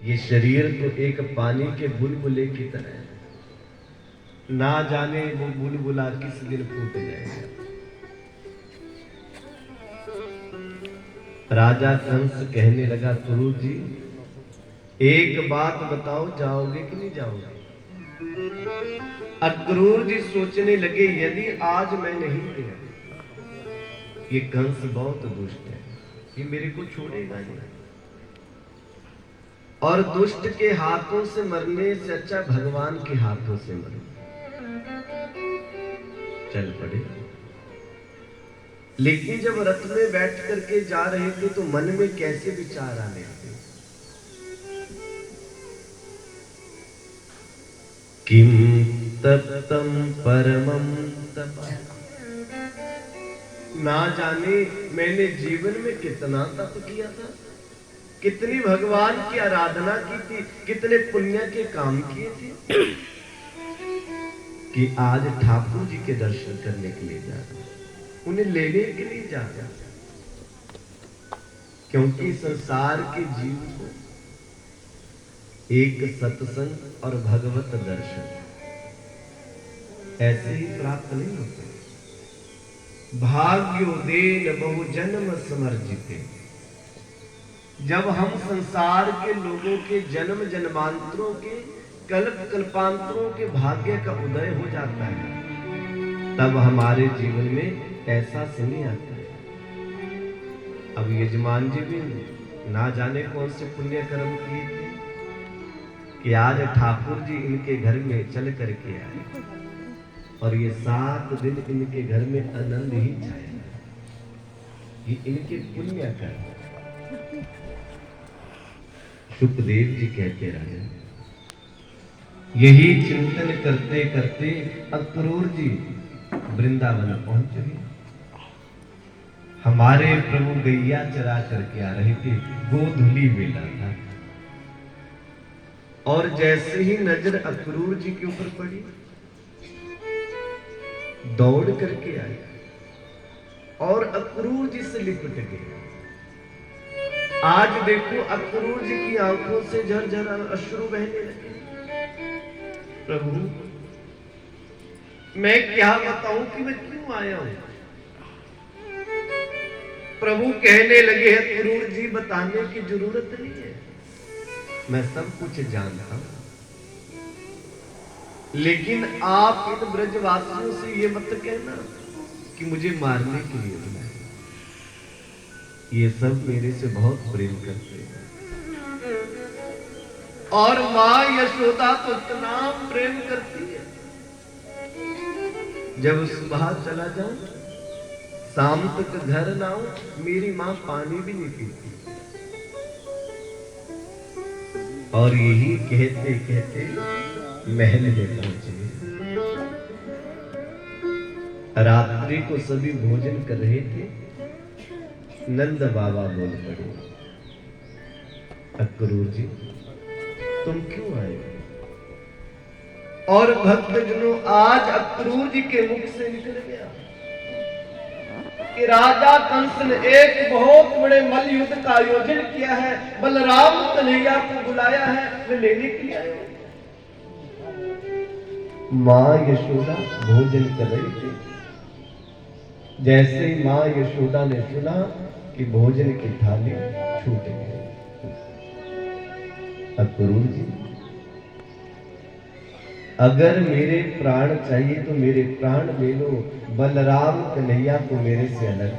ये शरीर तो एक पानी के बुलबुले की तरह है, ना जाने वो बुलबुला किस दिन फूट जाएगा। राजा कंस कहने लगा, गुरु जी एक बात बताओ, जाओगे कि नहीं जाओगे? अक्रूर जी सोचने लगे, यदि आज मैं नहीं गया, ये कंस बहुत दुष्ट है, ये मेरे को छोड़ेगा नहीं, और दुष्ट के हाथों से मरने से अच्छा भगवान के हाथों से मरो। चल पड़े। लेकिन जब रथ में बैठ करके जा रहे थे तो मन में कैसे विचार आने थे, किम तप्तम परमम तपः, ना जाने मैंने जीवन में कितना तप किया था, कितनी भगवान की आराधना की थी, कितने पुण्य के काम किए थे कि आज ठाकुर जी के दर्शन करने के लिए जा रहा, उन्हें लेने के लिए जा रहा। क्योंकि संसार के जीव को एक सत्संग और भगवत दर्शन ऐसे ही प्राप्त नहीं होते। भाग्योदेन बहु जन्म समर्जिते, जब हम संसार के लोगों के जन्म जन्मांतरों के कल्प कल्पांतरों के भाग्य का उदय हो जाता है, तब हमारे जीवन में ऐसा समय आता है। अब यजमान जी भी ना जाने कौन से पुण्य कर्म किए थे कि आज ठाकुर जी इनके घर में चल करके आए, और ये 7 दिन इनके घर में आनंद ही छाया। ये इनके पुण्य कर्म। सुखदेव जी कहते रहे, यही चिंतन करते करते अक्रूर जी वृंदावन पहुंच गए। हमारे प्रभु गैया चरा करके आ रहे थे, गोधूली बेला था, और जैसे ही नजर अक्रूर जी के ऊपर पड़ी, दौड़ करके आए और अक्रूर जी से लिपट गए। आज देखो अक्रूर जी की आंखों से झरझर अश्रु बहने लगे। प्रभु मैं क्या बताऊं कि मैं क्यों आया हूं? प्रभु कहने लगे, अक्रूर जी बताने की जरूरत नहीं है, मैं सब कुछ जानता हूं, लेकिन आप इन ब्रजवासियों से ये मत कहना कि मुझे मारने के लिए बुलाया। ये सब मेरे से बहुत प्रेम करते हैं, और मां यशोदा तो इतना प्रेम करती है, जब सुबह चला जाऊं शाम तक घर ना आऊं, मेरी मां पानी भी नहीं पीती। और यही कहते कहते महल में पहुंचे। रात्रि को सभी भोजन कर रहे थे, नंद बाबा बोल पड़े, अक्रूर जी तुम क्यों आए? और भक्तजनों, आज अक्रूर जी के मुख से निकल गया कि राजा कंस ने एक बहुत बड़े मल्ल युद्ध का आयोजन किया है, बलराम कन्हैया को बुलाया है, वे लेने के लिए आए। मां यशोदा भोजन कर रही थी। जैसे ही मां यशोदा ने सुना कि भोजन की थाली छूट गई, अक्रूर जी अगर मेरे प्राण चाहिए तो मेरे प्राण ले लो, बलराम कन्हैया को मेरे से अलग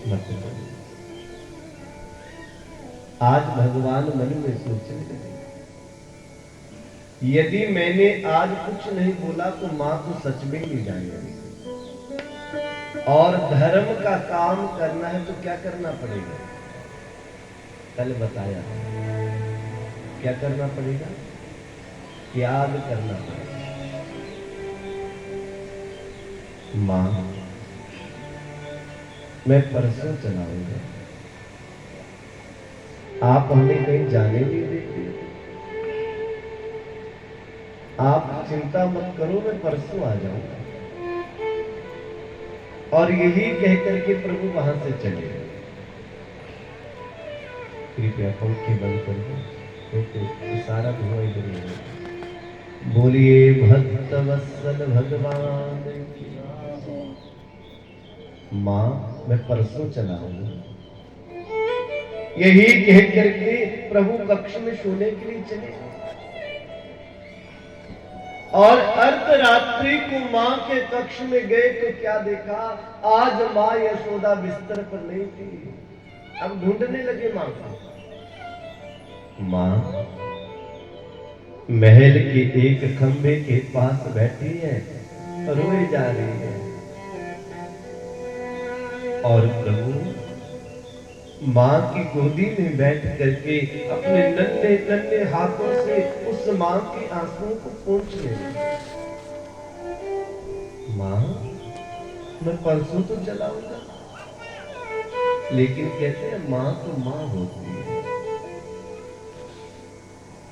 मत करो। आज भगवान मन में सोचने लगे, यदि मैंने आज कुछ नहीं बोला तो मां को सच में नहीं जाएगी, और धर्म का काम करना है तो क्या करना पड़ेगा? कल बताया क्या करना पड़ेगा? त्याग करना पड़ेगा। मां मैं परसों चलाऊंगा, आप हमें कहीं जाने नहीं देते, आप चिंता मत करो, मैं परसों आ जाऊंगा। और यही कहकर के प्रभु वहां से चले गए। कृपया पंखे बंद कर दो। देखो सारा धुआं इधर ही है। बोलिए भक्त वत्सल भगवान की। माँ मैं परसों चला हूँ, यही कह करके प्रभु कक्ष में सोने के लिए चले और अर्धरात्रि को मां के कक्ष में गए तो क्या देखा, आज मां यशोदा बिस्तर पर नहीं थी। अब ढूंढने लगे मां को। मां महल के एक खंभे के पास बैठी है, रोए जा रही है। और प्रभु मां की गोदी में बैठ करके अपने नन्हे नन्हे हाथों से उस मां के आंसुओं को पोंछ ले। मां मैं परसों तो चलाऊंगा, लेकिन कहते हैं मां तो मां होती है।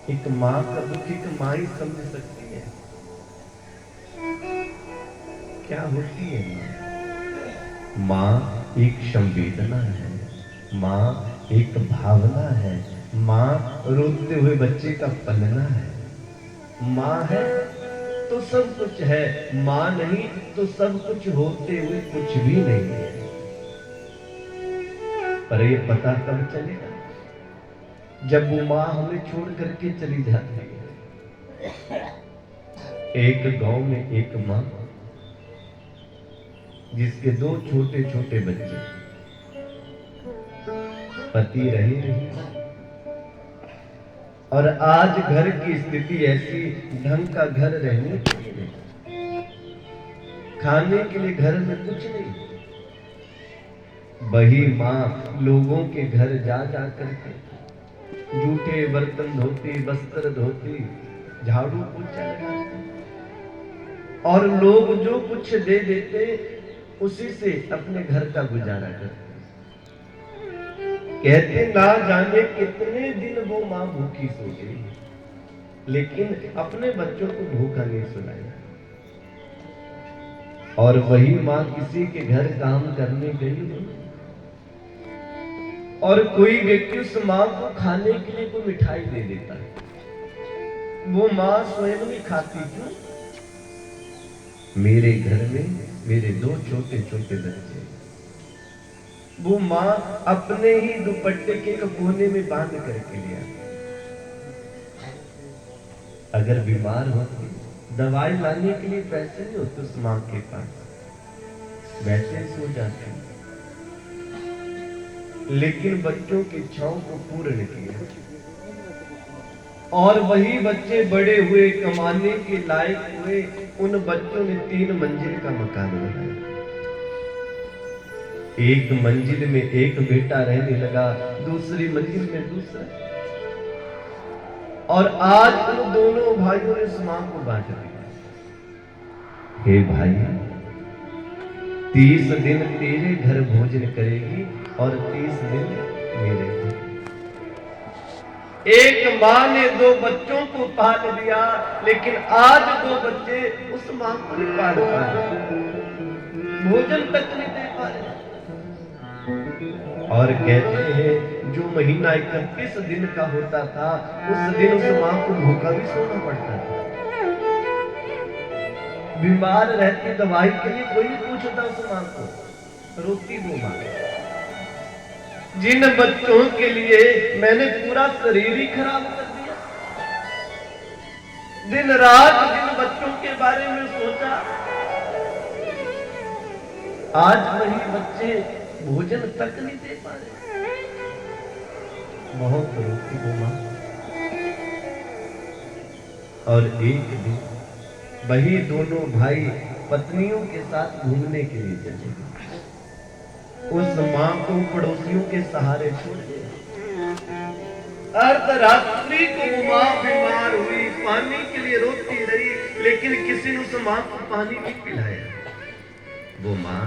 एक मां का दुख एक मां ही समझ सकती है। क्या होती है मां? मां एक संवेदना है, मां एक भावना है, मां रोते हुए बच्चे का पलना है। मां है तो सब कुछ है, मां नहीं तो सब कुछ होते हुए कुछ भी नहीं है। पर ये पता कब चलेगा? जब वो मां हमें छोड़ करके चली जाती है। एक गांव में एक मां जिसके दो छोटे छोटे बच्चे, पति रहे और आज घर की स्थिति ऐसी, ढंग का घर रहने के लिए नहीं, खाने के लिए घर में कुछ नहीं। वही मां लोगों के घर जा जा करके जूठे बर्तन धोती, वस्त्र धोती, झाड़ू पोछा लगाती, और लोग जो कुछ दे देते उसी से अपने घर का गुजारा करते। कहते ना जाने कितने दिन वो मां भूखी सो गई, लेकिन अपने बच्चों को भूखा नहीं सुलाया। और वही मां किसी के घर काम करने गई और कोई व्यक्ति उस मां को खाने के लिए कोई मिठाई दे देता है, वो मां स्वयं नहीं खाती। क्यों? मेरे घर में मेरे दो छोटे छोटे बच्चे, वो मां अपने ही दुपट्टे के कोने में बांध करके लिया। अगर बीमार होती, दवाई लाने के लिए पैसे नहीं होते उस मां के पास, वैसे ही सो जाती, लेकिन बच्चों की इच्छाओं को पूर्ण किया। और वही बच्चे बड़े हुए, कमाने के लायक हुए, उन बच्चों ने 3 मंजिल का मकान बनाया। एक मंजिल में एक बेटा रहने लगा, दूसरी मंजिल में दूसरा, और आज उन दोनों भाइयों ने उस मां को बांट दिया। हे भाई, 30 दिन तेरे घर भोजन करेगी और 30 दिन मेरे घर। एक मां ने 2 बच्चों को पाल दिया, लेकिन आज 2 बच्चे उस मां को नहीं पाल पा रहे, भोजन तक नहीं दे पा रहे। और कहते हैं जो महीना 31 दिन का होता था, उस दिन उस मां को भूखा भी सोना पड़ता था। बीमार रहती, दवाई के लिए कोई नहीं पूछता उस मां को, रोती वो मां। जिन बच्चों के लिए मैंने पूरा शरीर ही खराब कर दिया, दिन रात जिन बच्चों के बारे में सोचा, आज वही बच्चे भोजन तक नहीं दे पा रहे। बहुत रोती वो मां। और एक दिन वही दोनों भाई पत्नियों के साथ घूमने के लिए चले। उस मां को पड़ोसियों के सहारे छोड़ गए। अर्धरात्रि को वो मां बीमार हुई, पानी के लिए रोती रही, लेकिन किसी ने उस मां को पानी नहीं पिलाया। वो मां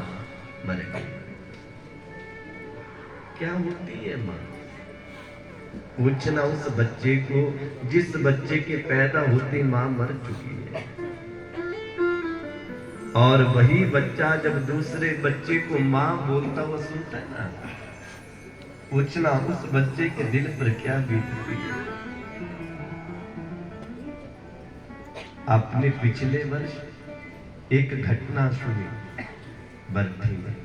मर गई। क्या होती है मां? पूछना उस बच्चे को जिस बच्चे के पैदा होते मां मर चुकी है। और वही बच्चा जब दूसरे बच्चे को मां बोलता हुआ सुनता है ना, पूछना उस बच्चे के दिल पर क्या बीतती है। आपने पिछले वर्ष एक घटना सुनी बर्फी में,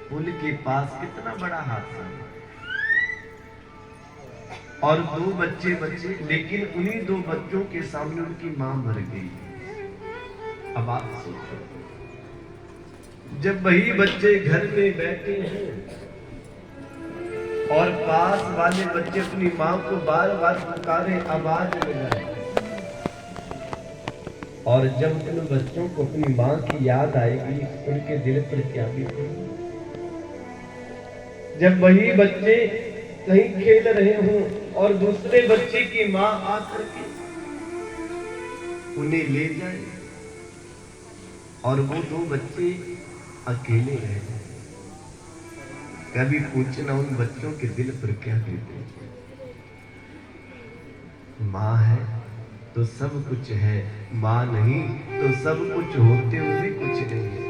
पुल के पास कितना बड़ा हादसा और 2 बच्चे बचे, लेकिन उन्हीं 2 बच्चों के सामने उनकी मां मर गई। अब आप सोचो, जब वही बच्चे घर में बैठे हैं और पास वाले बच्चे अपनी मां को बार बार पुकारे, आवाज लगाए, और जब उन बच्चों को अपनी मां की याद आएगी उनके दिल पर क्या बीतेगी। जब वही बच्चे कहीं खेल रहे हों और दूसरे बच्चे की मां आकर के उन्हें ले जाए और वो 2 बच्चे अकेले रह जाए, कभी पूछना उन बच्चों के दिल पर क्या बीते। मां है तो सब कुछ है, मां नहीं तो सब कुछ होते हुए कुछ नहीं है।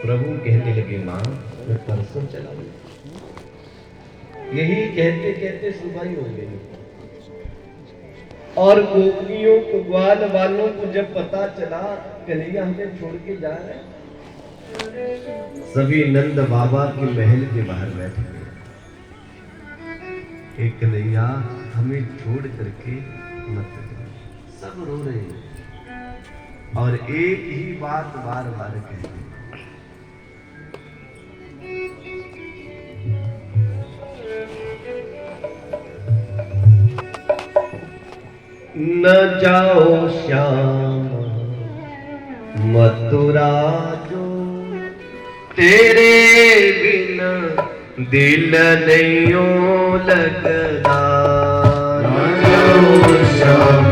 प्रभु कहने लगे, मां मैं परसों चला गया। यही कहते कहते सुबह ही हो गई और गोपियों को, ग्वाल वालों को जब पता चला कन्हैया हमें छोड़ के जा रहे हैं, सभी नंद बाबा के महल के बाहर बैठे गए। एक कन्हैया हमें छोड़ करके मत जाओ। सब रो रहे हैं और एक ही बात बार बार कह रहे हैं, न जाओ श्याम मथुरा जो, तेरे बिना दिल नहीं लगता। न जाओ श्याम